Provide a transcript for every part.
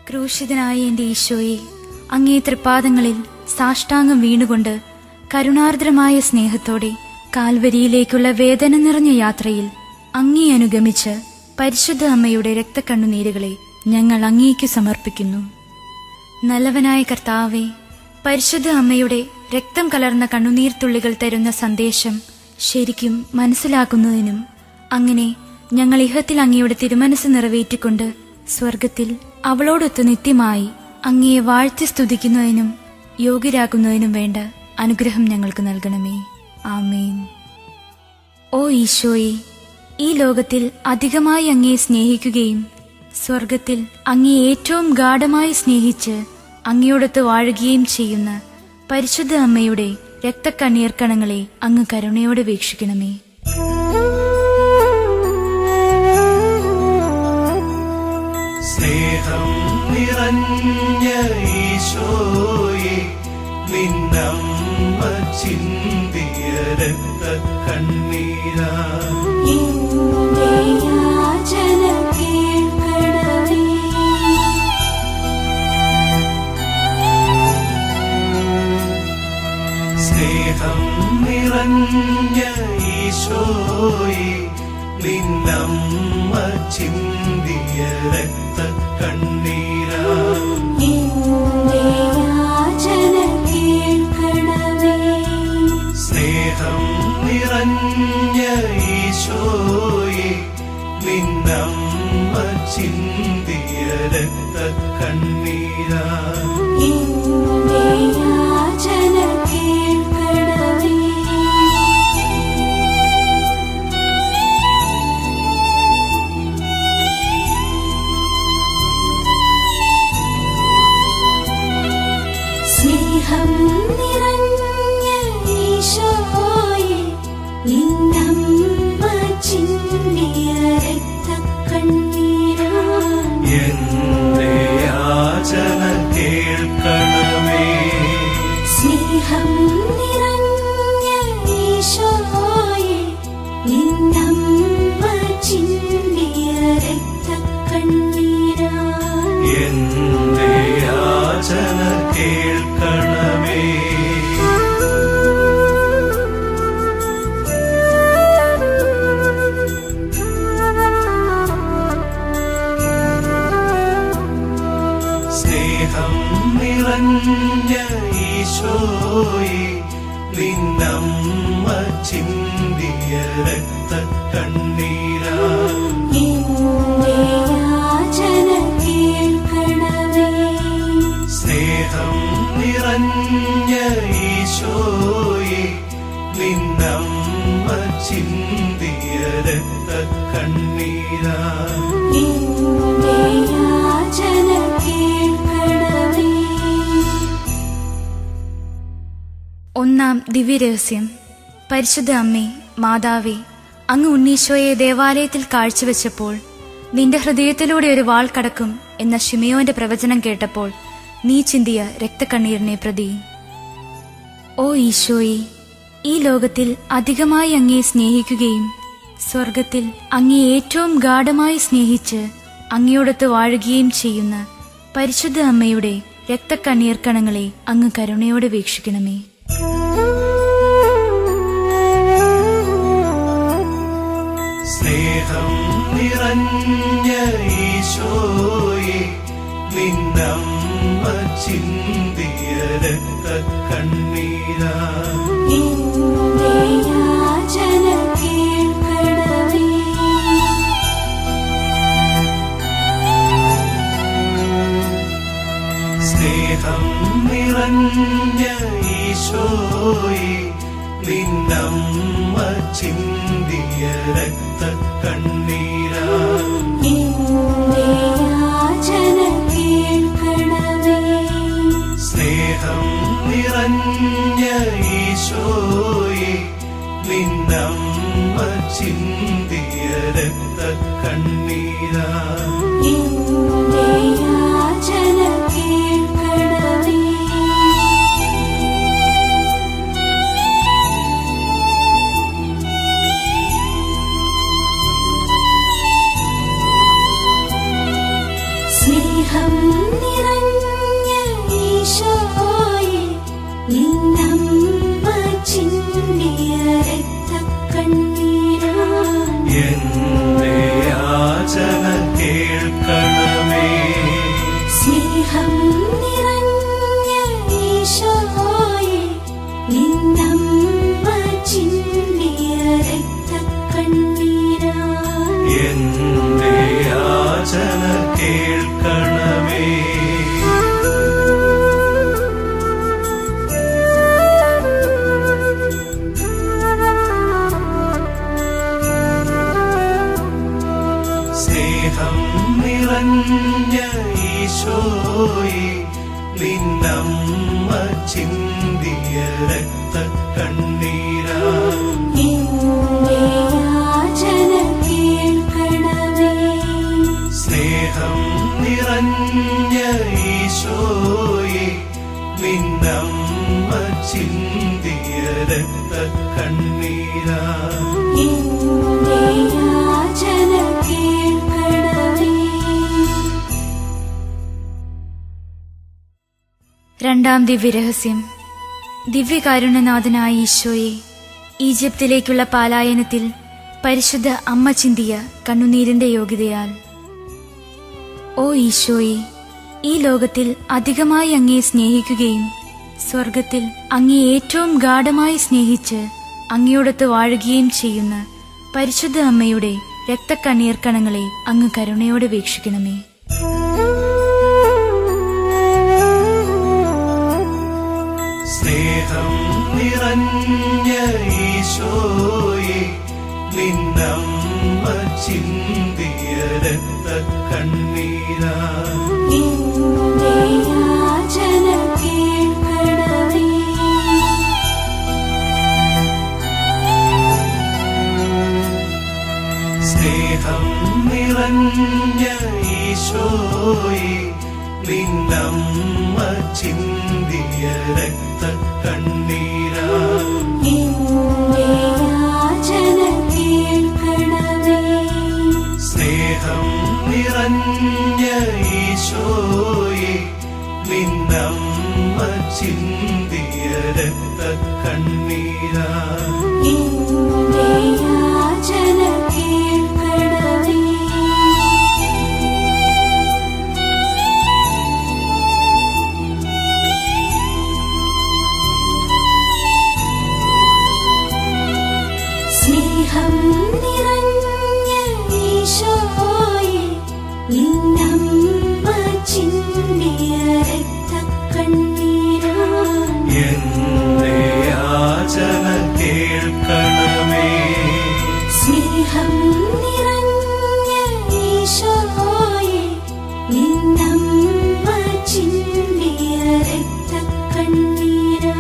ക്രൂശിതനായ എൻ്റെ ഈശോയെ, അങ്ങേ തൃപ്പാദങ്ങളിൽ സാഷ്ടാംഗം വീണുകൊണ്ട് കരുണാർദ്രമായ സ്നേഹത്തോടെ കാൽവരിയിലേക്കുള്ള വേദന നിറഞ്ഞ യാത്രയിൽ അങ്ങേ അനുഗമിച്ച് പരിശുദ്ധ അമ്മയുടെ രക്തക്കണ്ണുനീരുകളെ ഞങ്ങൾ അങ്ങേക്കു സമർപ്പിക്കുന്നു. നല്ലവനായ കർത്താവേ, പരിശുദ്ധ അമ്മയുടെ രക്തം കലർന്ന കണ്ണുനീർത്തുള്ളികൾ തരുന്ന സന്ദേശം ശരിക്കും മനസ്സിലാക്കുന്നതിനും അങ്ങനെ ഞങ്ങൾ ഇഹത്തിൽ അങ്ങയുടെ തിരുമനസ് നിറവേറ്റിക്കൊണ്ട് സ്വർഗത്തിൽ അവളോടൊത്ത് നിത്യമായി അങ്ങയെ വാഴ്ത്തി സ്തുതിക്കുന്നതിനും യോഗ്യരാക്കുന്നതിനും വേണ്ട അനുഗ്രഹം ഞങ്ങൾക്ക് നൽകണമേ. ആമേൻ. ഓ ഈശോയെ, ഈ ലോകത്തിൽ അധികമായി അങ്ങയെ സ്നേഹിക്കുകയും സ്വർഗത്തിൽ അങ്ങയെ ഏറ്റവും ഗാഢമായി സ്നേഹിച്ച് അങ്ങയോടൊത്ത് വാഴുകയും ചെയ്യുന്ന പരിശുദ്ധ അമ്മയുടെ രക്തക്കണ്ണീർക്കണങ്ങളെ അങ്ങ് കരുണയോടെ വീക്ഷിക്കണമേ. സ്നേഹം നിറഞ്ഞ ഈശോയെ, നിന്നമ്മ ചിന്തിയ രക്തക്കണ്ണീരാ സ്നേഹം നിറഞ്ഞ ഈശോയെ, നിന്നമ്മ ചിന്തിയ രക്തക്കണ്ണീരാ സ്നേഹം നിറഞ്ഞ ഈശോയെ, നിന്നമ്മ ചിന്തിയ രക്തക്കണ്ണീരാ സ്നേഹം നിറഞ്ഞ ഈശോയെ, നിന്നമ്മ ചിന്തിയ രക്തക്കണ്ണീരാ എന്റെ യാചന കേൾക്കണമേ. സ്നേഹം നിറഞ്ഞ ഈശോയെ, നിന്നമ്മ ചിന്തിയ രക്തക്കണ്ണീരാ എന്റെ യാചന കേൾക്കണമേ. സ്നേഹം നിറഞ്ഞ ഈശോയെ, നിന്നമ്മ ചിന്തിയ രക്തക്കണ്ണീരാ സ്നേഹം നിറഞ്ഞ ഈശോയെ, നിന്നമ്മ ചിന്തിയ രക്തക്കണ്ണീരാ ഒന്നാം ദിവ്യരഹസ്യം. പരിശുദ്ധ അമ്മേ, മാതാവേ, അങ്ങ് ഉണ്ണീശോയെ ദേവാലയത്തിൽ കാഴ്ചവെച്ചപ്പോൾ നിന്റെ ഹൃദയത്തിലൂടെ ഒരു വാൾ കടക്കും എന്ന ശിമയോന്റെ പ്രവചനം കേട്ടപ്പോൾ നീ ചിന്തിയ രക്തക്കണ്ണീരിനെ പ്രതി. ഓ ഈശോയെ, ഈ ലോകത്തിൽ അധികമായി അങ്ങയെ സ്നേഹിക്കുകയും സ്വർഗത്തിൽ അങ്ങയെ ഏറ്റവും ഗാഢമായി സ്നേഹിച്ച് അങ്ങയോടൊത്ത് വാഴുകയും ചെയ്യുന്ന പരിശുദ്ധ അമ്മയുടെ രക്തക്കണ്ണീർക്കണങ്ങളെ അങ്ങ് കരുണയോടെ വീക്ഷിക്കണമേ. സ്നേഹം നിറഞ്ഞ ഈശോയെ, നിന്നമ്മ ചിന്തിയ രക്തക്കണ്ണീരാ സ്നേഹം നിറഞ്ഞ ഈശോയെ, നിന്നമ്മ ചിന്തിയ രക്തക്കണ്ണീരാ സ്നേഹം നിറഞ്ഞ ഈശോയെ, നിന്നമ്മ ചിന്തിയ രക്തക്കണ്ണീരാ യാചന കേൾക്കണമേ. സ്നേഹം നിറഞ്ഞ ഈശോയെ, നിന്നമ്മ ചിന്തിയ രക്തക്കണ്ണീരാ എന്റെ യാചന കേൾക്കണമേ. സ്നേഹം നിറഞ്ഞ ഈശോയെ, നിന്നമ്മ ചിന്തിയ രക്തക്കണ്ണീരാ എന്റെ യാചന കേൾക്കണമേ. രണ്ടാം ദിവ്യരഹസ്യം. ദിവ്യകാരുണ്യനാഥനായ ഈശോയെ, ഈജിപ്തിലേക്കുള്ള പലായനത്തിൽ പരിശുദ്ധ അമ്മ ചിന്തിയ കണ്ണുനീരിന്റെ യോഗ്യതയാൽ. ഓ ഈശോയെ, ഈ ലോകത്തിൽ അധികമായി അങ്ങയെ സ്നേഹിക്കുകയും സ്വർഗത്തിൽ അങ്ങയെ ഏറ്റവും ഗാഢമായി സ്നേഹിച്ച് അങ്ങയോടൊത്ത് വാഴുകയും ചെയ്യുന്ന പരിശുദ്ധ അമ്മയുടെ രക്തക്കണ്ണീർ കണങ്ങളെ അങ്ങ് കരുണയോടെ വീക്ഷിക്കണമേ. സ്നേഹം നിറഞ്ഞ ഈശോയെ, നിന്നമ്മ ചിന്തിയ രക്തക്കണ്ണീരാ എന്റെ യാചന കേൾക്കണമേ. സ്നേഹം നിറഞ്ഞ ഈശോയെ, നിന്നമ്മ ചിന്തിയ രക്തക്കണ്ണീരാ എന്റെ യാചന കേൾക്കണമേ. സ്നേഹം നിറഞ്ഞ ഈശോയെ, നിന്നമ്മ ചിന്തിയ രക്തക്കണ്ണീരാ എന്റെ യാചന കേൾക്കണമേ. സ്നേഹം നിറഞ്ഞ ഈശോയെ, നിന്നമ്മ ചിന്തിയ രക്തക്കണ്ണീരാ എന്റെ യാചന കേൾക്കണമേ. സ്നേഹം നിറഞ്ഞ ഈശോയെ, നിന്നമ്മ ചിന്തിയ രക്തക്കണ്ണീരാ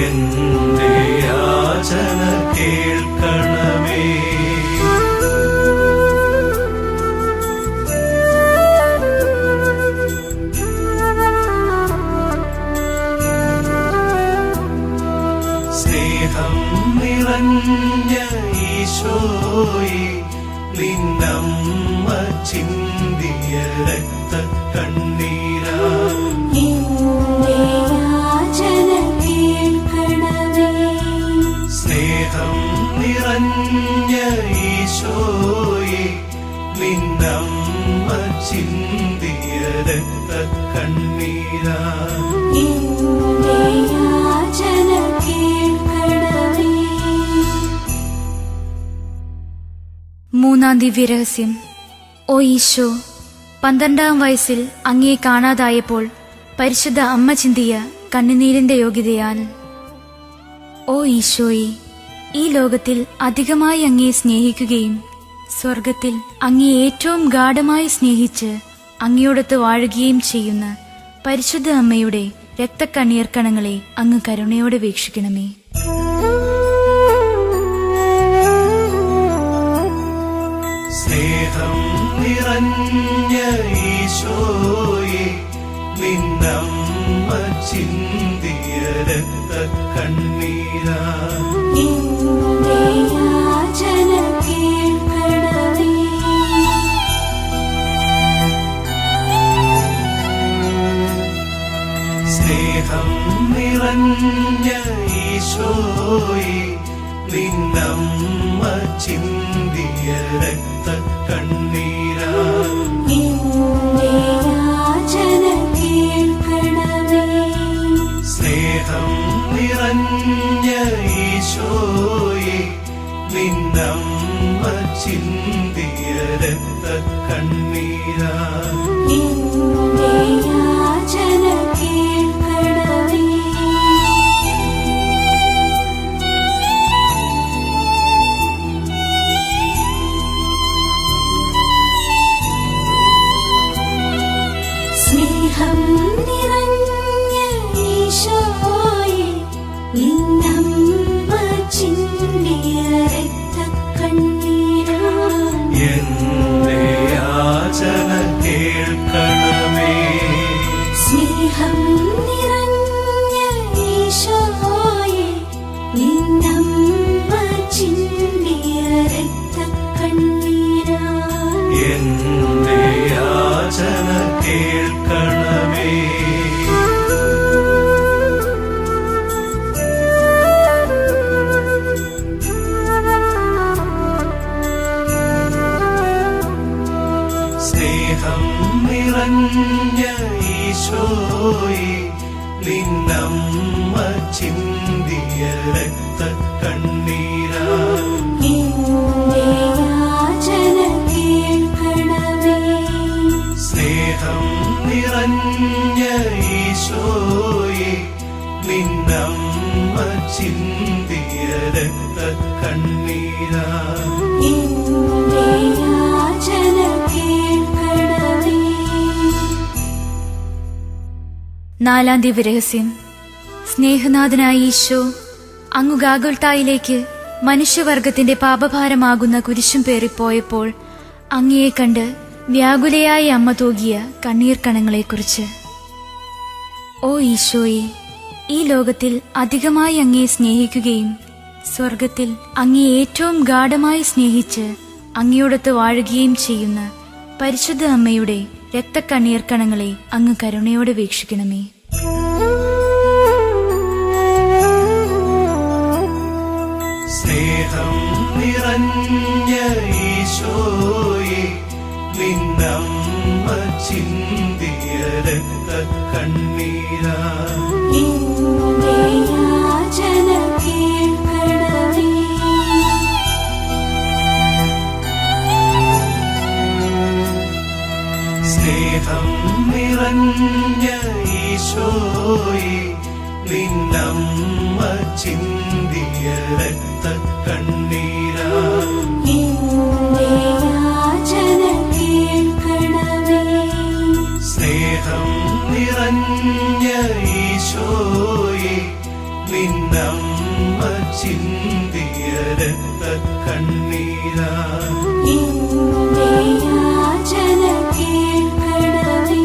എന്റെ യാചന കേൾക്കണമേ. സ്നേഹം നിറഞ്ഞ ഈശോയെ, നിന്നമ്മ ചിന്തിയ രക്തക്കണ്ണീരാ എന്റെ യാചന കേൾക്കണമേ. സ്നേഹം നിറഞ്ഞ ഈശോയെ, നിന്നമ്മ ചിന്തിയ രക്തക്കണ്ണീരാ എന്റെ യാചന കേൾക്കണമേ. മൂന്നാം ദിവ്യരഹസ്യം. ഓ ഈശോ, 12-ാം വയസ്സിൽ അങ്ങയെ കാണാതായപ്പോൾ പരിശുദ്ധ അമ്മ ചിന്തിയ കണ്ണുനീരിന്റെ യോഗ്യതയാൽ. ഓ ഈശോയെ, ഈ ലോകത്തിൽ അധികമായി അങ്ങയെ സ്നേഹിക്കുകയും സ്വർഗത്തിൽ അങ്ങയെ ഏറ്റവും ഗാഢമായി സ്നേഹിച്ച് അങ്ങയോടൊത്ത് വാഴുകയും ചെയ്യുന്ന പരിശുദ്ധ അമ്മയുടെ രക്തക്കണ്ണീർ കണങ്ങളെ അങ്ങ് കരുണയോടെ വീക്ഷിക്കണമേ. സ്നേഹം നിറഞ്ഞ ഈശോയെ, നിന്നമ്മ ചിന്തിയ രക്തക്കണ്ണീരാ എന്റെ യാചന കേൾക്കണമേ. സ്നേഹം നിറഞ്ഞ ഈശോയെ, നിന്നമ്മ ചിന്തിയ രക്തക്കണ്ണീരാ എന്റെ യാചന കേൾക്കണമേ. സ്നേഹം നിറഞ്ഞ ഈശോയെ, നിന്നമ്മ ചിന്തിയ രക്തക്കണ്ണീരാ കണ്ണീരാ എന്റെ യാചന കേൾക്കണമേ. സ്നേഹം നിറഞ്ഞ ഈശോയെ, നിന്നമ്മ ചിന്തിയ രക്തക്കണ്ണീരാ എന്റെ യാചന കേൾക്കണമേ. സ്നേഹം നിറഞ്ഞ ഈശോയെ, നിന്നമ്മ ചിന്തിയ രക്തക്കണ്ണീരാ എന്റെ യാചന കേൾക്കണമേ. സ്നേഹം നിറഞ്ഞ ഈശോയെ, നിന്നമ്മ ചിന്തിയ രക്തക്കണ്ണീരാ എന്റെ യാചന കേൾക്കണമേ. സ്നേഹം നിറഞ്ഞ ഈശോയെ, നിന്നമ്മ ചിന്തിയ രക്തക്കണ്ണീരാ എന്റെ യാചന കേൾക്കണമേ. നാലാം ദിവ്യരഹസ്യം. സ്നേഹനാഥനായ ഈശോ അങ്ങു ഗാഗുൽത്തായിലേക്ക് മനുഷ്യവർഗത്തിന്റെ പാപഭാരമാകുന്ന കുരിശും പേറിപ്പോയപ്പോൾ അങ്ങയെ കണ്ട് വ്യാകുലയായ അമ്മ തൂകിയ കണ്ണീർ കണങ്ങളെക്കുറിച്ച്. ഓ ഈശോയെ, ഈ ലോകത്തിൽ അധികമായി അങ്ങയെ സ്നേഹിക്കുകയും സ്വർഗത്തിൽ അങ്ങയെ ഏറ്റവും ഗാഢമായി സ്നേഹിച്ച് അങ്ങയോടൊത്ത് വാഴുകയും ചെയ്യുന്ന പരിശുദ്ധ അമ്മയുടെ രക്തക്കണ്ണീർ കണങ്ങളെ അങ്ങ് കരുണയോടെ വീക്ഷിക്കണമേ. സ്നേഹം നിറഞ്ഞ ഈശോയെ, നിന്നമ്മ ചിന്തിയ രക്തക്കണ്ണീരാ എന്റെ യാചന കേൾക്കണമേ. സ്നേഹം നിറഞ്ഞ ഈശോയെ, നിന്നമ്മ ചിന്തിയ രക്തക്കണ്ണീരാ എന്റെ യാചന കേൾക്കണമേ. സ്നേഹം നിറഞ്ഞ ഈശോയെ, നിന്നമ്മ ചിന്തിയ രക്തക്കണ്ണീരാ എന്റെ യാചന കേൾക്കണമേ.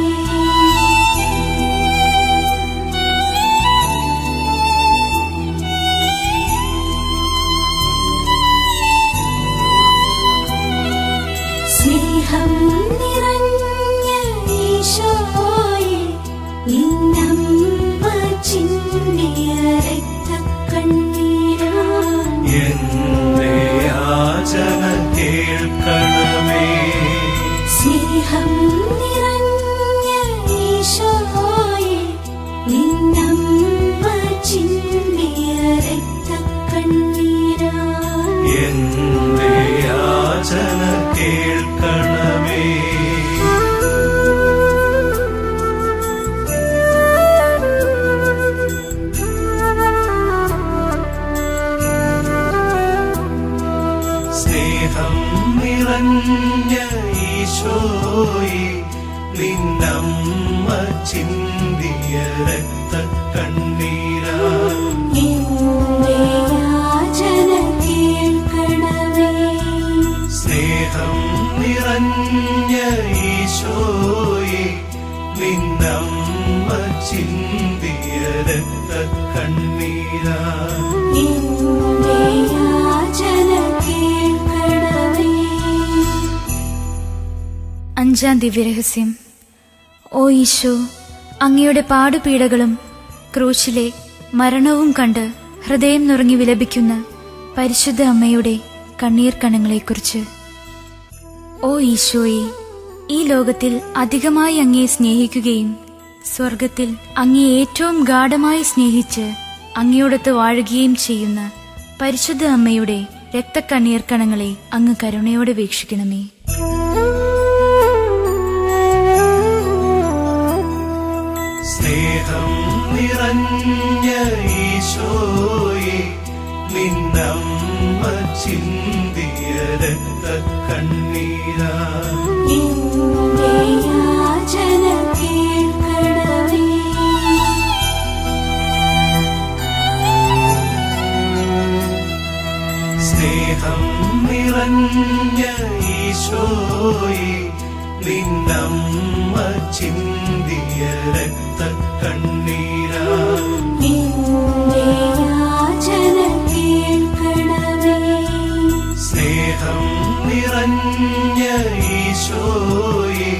സ്നേഹം നിറഞ്ഞ ഈശോയെ, നിന്നമ്മ ചിന്തിയ രക്തക്കണ്ണീരാ എന്റെ യാചന കേൾക്കണമേ. സ്നേഹം നിറഞ്ഞ ഈശോയെ, നിന്നമ്മ ചിന്തിയ രക്തക്കണ്ണീരാ എന്റെ യാചന കേൾക്കണമേ. സ്നേഹം നിറഞ്ഞ ഈശോയെ, നിന്നമ്മ ചിന്തിയ രക്തക്കണ്ണീരാ എന്റെ യാചന കേൾക്കണമേ. സ്നേഹം നിറഞ്ഞ ഈശോയെ, നിന്നമ്മ ചിന്തിയ രക്തക്കണ്ണീരാ എന്റെ യാചന കേൾക്കണമേ. അഞ്ചാം ദിവ്യരഹസ്യം. ഓ ഈശോ, അങ്ങയുടെ പാടുപീഡകളും ക്രൂശിലെ മരണവും കണ്ട് ഹൃദയം നുറങ്ങി വിലപിക്കുന്ന പരിശുദ്ധ അമ്മയുടെ കണ്ണീർ കണങ്ങളെക്കുറിച്ച്. ഓ ഈശോയെ, ഈ ലോകത്തിൽ അധികമായി അങ്ങയെ സ്നേഹിക്കുകയും സ്വർഗത്തിൽ അങ്ങയെ ഏറ്റവും ഗാഢമായി സ്നേഹിച്ച് അങ്ങയോടൊത്ത് വാഴുകയും ചെയ്യുന്ന പരിശുദ്ധ അമ്മയുടെ രക്തക്കണ്ണീർ കണങ്ങളെ അങ്ങ് കരുണയോടെ വീക്ഷിക്കണമേ. സ്നേഹം നിറഞ്ഞ ഈശോയെ നിന്നമ്മ ചിന്തിയ രക്തക്കണ്ണീരാ എന്റെ യാചന കേൾക്കണമേ. സ്നേഹം നിറഞ്ഞ ഈശോയെ നിന്നമ്മ ചിന്തിയ രക്തക്കണ്ണീരാ എന്റെ യാചന കേൾക്കണമേ. സ്നേഹം നിറഞ്ഞ ഈശോയെ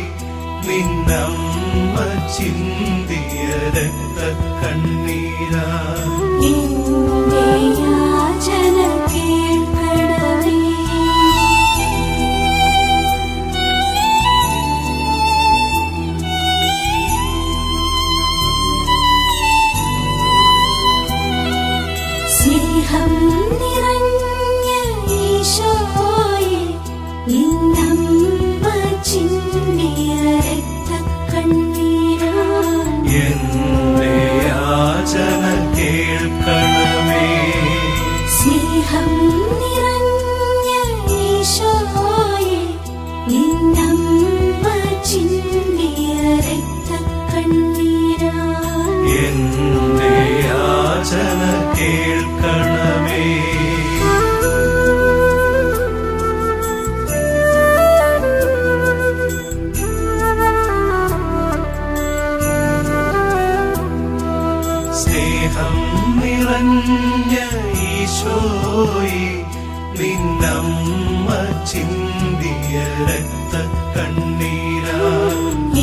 നിന്നമ്മ ചിന്തിയ രക്തക്കണ്ണീരാ എന്റെ യാചന കേൾക്കണമേ. സ്നേഹം നിറഞ്ഞ ഈശോയെ നിന്നമ്മ ചിന്തിയ രക്തക്കണ്ണീരാ എന്റെ യാചന കേൾക്കണമേ. സ്നേഹം നിറഞ്ഞ ഈശോയെ നിന്നമ്മ ചിന്തിയ രക്തക്കണ്ണീരാ എന്റെ യാചന കേൾക്കണമേ. സ്നേഹം നിറഞ്ഞ ഈശോയെ നിന്നമ്മ ചിന്തിയ രക്തക്കണ്ണീരാ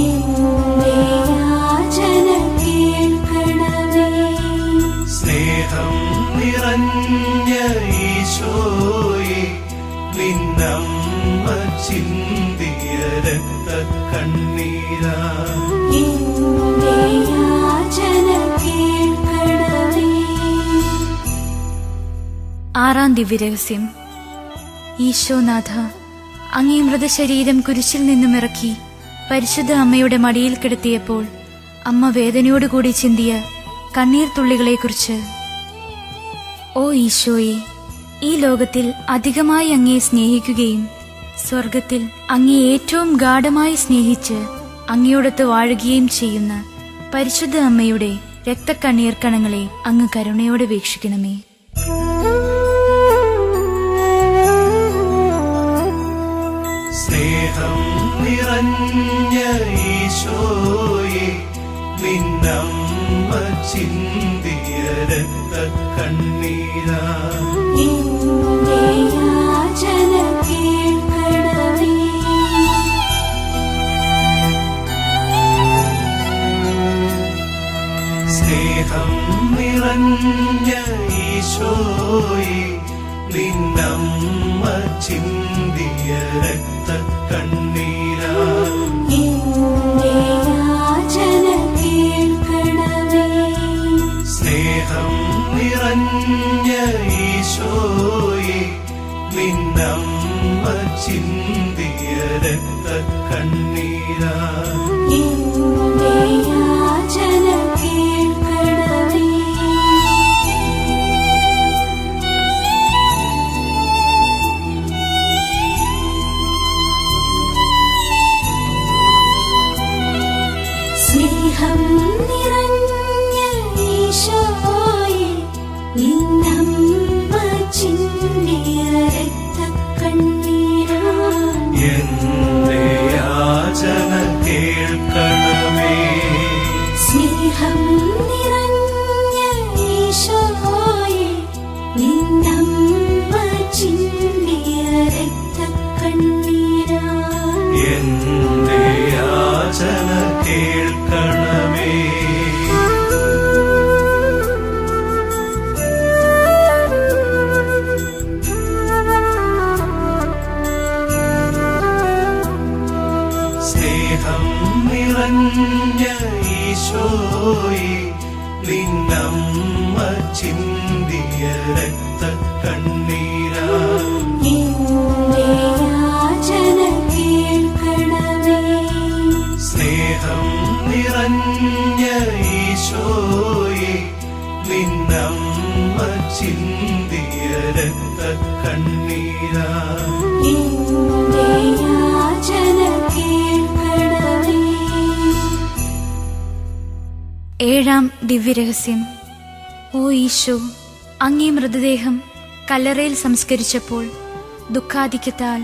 എന്റെ യാചന കേൾക്കണമേ. സ്നേഹം നിറഞ്ഞ ഈശോയെ നിന്നമ്മ ചിന്തിയ രക്തക്കണ്ണീരാ എന്റെ യാചന കേൾക്കണമേ. ആറാം ദിവ്യരഹസ്യം. ഈശോനാഥ, അങ്ങേ മൃതശരീരം കുരിശിൽ നിന്നും ഇറക്കി പരിശുദ്ധ അമ്മയുടെ മടിയിൽ കിടത്തിയപ്പോൾ അമ്മ വേദനയോടുകൂടി ചിന്തിയ കണ്ണീർ തുള്ളികളെക്കുറിച്ച്. ഓ ഈശോയെ, ഈ ലോകത്തിൽ അധികമായി അങ്ങയെ സ്നേഹിക്കുകയും സ്വർഗത്തിൽ അങ്ങയെ ഏറ്റവും ഗാഢമായി സ്നേഹിച്ച് അങ്ങയോടൊത്ത് വാഴുകയും ചെയ്യുന്ന പരിശുദ്ധ അമ്മയുടെ രക്തക്കണ്ണീർ കണങ്ങളെ അങ്ങ് കരുണയോടെ വീക്ഷിക്കണമേ. സ്നേഹം നിറഞ്ഞ ഈശോയെ നിന്നമ്മ ചിന്തിയ രക്തക്കണ്ണീരാ എന്റെ യാചന കേൾക്കണമേ. സ്നേഹം നിറഞ്ഞ ഈശോയെ നിന്നമ്മ ചിന്തിയ രക്തക്കണ്ണീരാ എന്റെ യാചന കേൾക്കണമേ. സ്നേഹം നിറഞ്ഞ ഈശോയെ നിന്നമ്മ ചിന്തിയ രക്തക്കണ്ണീരാ എന്റെ യാചന കേൾക്കണമേ. സ്നേഹം നിറഞ്ഞ ഈശോയെ നിന്നമ്മ ചിന്തിയ രക്തക്കണ്ണീരാ എന്റെ യാചന കേൾക്കണമേ. സ്നേഹം നിറഞ്ഞ ഈശോയെ നിന്നമ്മ ചിന്തിയ രക്തക്കണ്ണീരാ എന്റെ യാചന കേൾക്കണമേ. സ്നേഹം നിറഞ്ഞ ഈശോയെ നിന്നമ്മ ചിന്തിയ രക്തക്കണ്ണീരാ എന്റെ യാചന കേൾക്കണമേ. സ്നേഹം നിറഞ്ഞ ഈശോ 7-ാം ദിവ്യരഹസ്യം. ഓ ഈശോ, അങ്ങേ മൃതദേഹം കല്ലറയിൽ സംസ്കരിച്ചപ്പോൾ ദുഃഖാധിക്യത്താൽ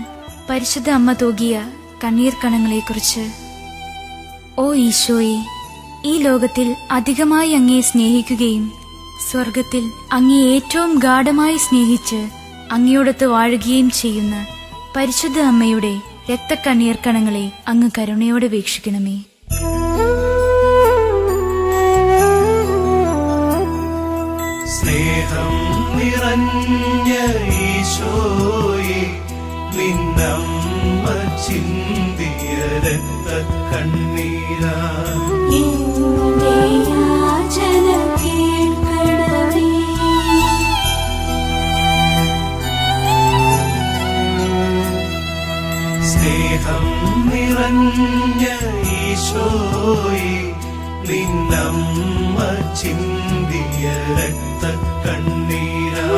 പരിശുദ്ധ അമ്മ തൂകിയ കണ്ണീർ കണങ്ങളെക്കുറിച്ച്. ഓ ഈശോയെ, ഈ ലോകത്തിൽ അധികമായി അങ്ങയെ സ്നേഹിക്കുകയും സ്വർഗത്തിൽ അങ്ങയെ ഏറ്റവും ഗാഢമായി സ്നേഹിച്ച് അങ്ങയോടൊത്ത് വാഴുകയും ചെയ്യുന്ന പരിശുദ്ധ അമ്മയുടെ രക്തക്കണ്ണീർ കണങ്ങളെ അങ്ങ് കരുണയോടെ വീക്ഷിക്കണമേ. സ്നേഹം നിറഞ്ഞ ഈശോയെ, നിന്നമ്മ ചിന്തിയ രക്തക്കണ്ണീരാ എന്റെ യാചന കേൾക്കണമേ. സ്നേഹം നിറഞ്ഞ ഈശോയെ, നിന്നമ്മ ചിന്തിയ രക്തക്കണ്ണീരാ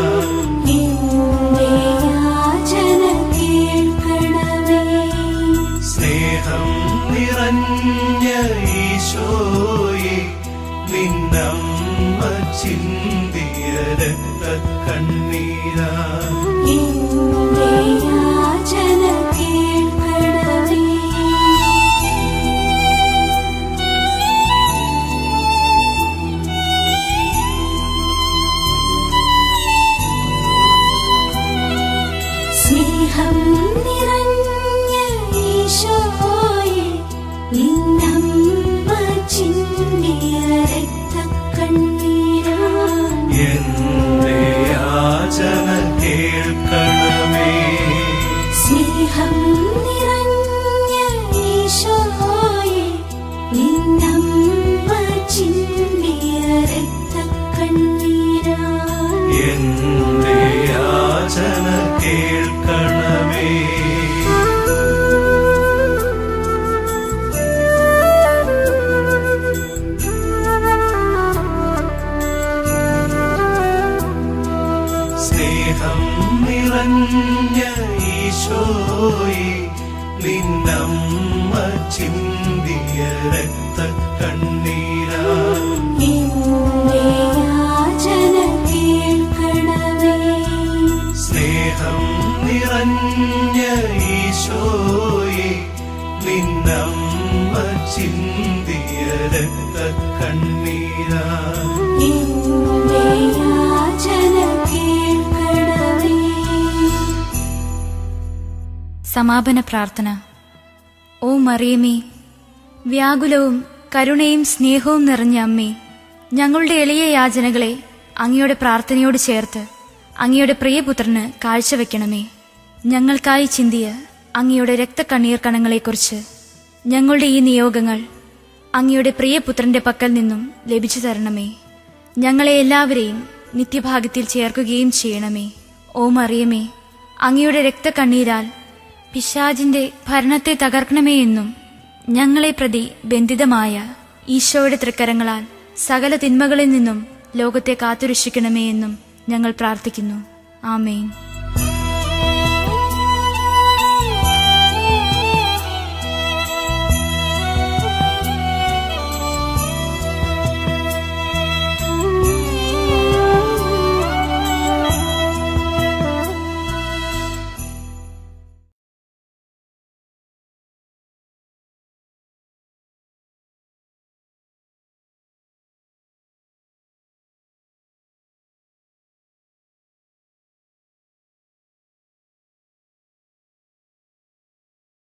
എന്റെ യാചന കേൾക്കണമേ. സ്നേഹം നിറഞ്ഞ ഈശോയെ, നിന്നമ്മ ചിന്തിയ രക്തക്കണ്ണീരാ എന്റെ യാചന കേൾക്കണമേ. സ്നേഹം നിറഞ്ഞ ഈശോയെ, നിന്നമ്മ ചിന്തിയ രക്തക്കണ്ണീരാ എന്റെ യാചന കേൾക്കണമേ. സ്നേഹം നിറഞ്ഞ ഈശോയെ, നിന്നമ്മ ചിന്തിയ രക്തക്കണ്ണീരാ എന്റെ യാചന കേൾക്കണമേ. സ്നേഹം നിറഞ്ഞ ഈശോയെ, നിന്നമ്മ ചിന്തിയ രക്തക്കണ്ണീരാ എന്റെ യാചന കേൾക്കണമേ. സ്നേഹം നിറഞ്ഞ ഈശോയെ, നിന്നമ്മ ചിന്തിയ രക്തക്കണ്ണീരാ എന്റെ യാചന കേൾക്കണമേ. സമാപന പ്രാർത്ഥന. ഓ മറിയമേ, വ്യാകുലവും കരുണയും സ്നേഹവും നിറഞ്ഞ അമ്മേ, ഞങ്ങളുടെ എളിയ യാചനകളെ അങ്ങയുടെ പ്രാർത്ഥനയോട് ചേർത്ത് അങ്ങയുടെ പ്രിയപുത്രന് കാഴ്ചവെക്കണമേ. ഞങ്ങൾക്കായി ചിന്തിയ അങ്ങയുടെ രക്തക്കണ്ണീർ കണങ്ങളെക്കുറിച്ച് ഞങ്ങളുടെ ഈ നിയോഗങ്ങൾ അങ്ങയുടെ പ്രിയപുത്രന്റെ പക്കൽ നിന്നും ലഭിച്ചു തരണമേ. ഞങ്ങളെ എല്ലാവരെയും നിത്യഭാഗ്യത്തിൽ ചേർക്കുകയും ചെയ്യണമേ. ഓ മറിയമേ, അങ്ങയുടെ രക്തക്കണ്ണീരാൽ പിശാചിന്റെ ഭരണത്തെ തകർക്കണമേ എന്നും ഞങ്ങളെ പ്രതി ബന്ധിതമായ ഈശോയുടെ തൃക്കരങ്ങളാൽ സകല തിന്മകളിൽ നിന്നും ലോകത്തെ കാത്തുരക്ഷിക്കണമേ എന്നും ഞങ്ങൾ പ്രാർത്ഥിക്കുന്നു. ആമേൻ.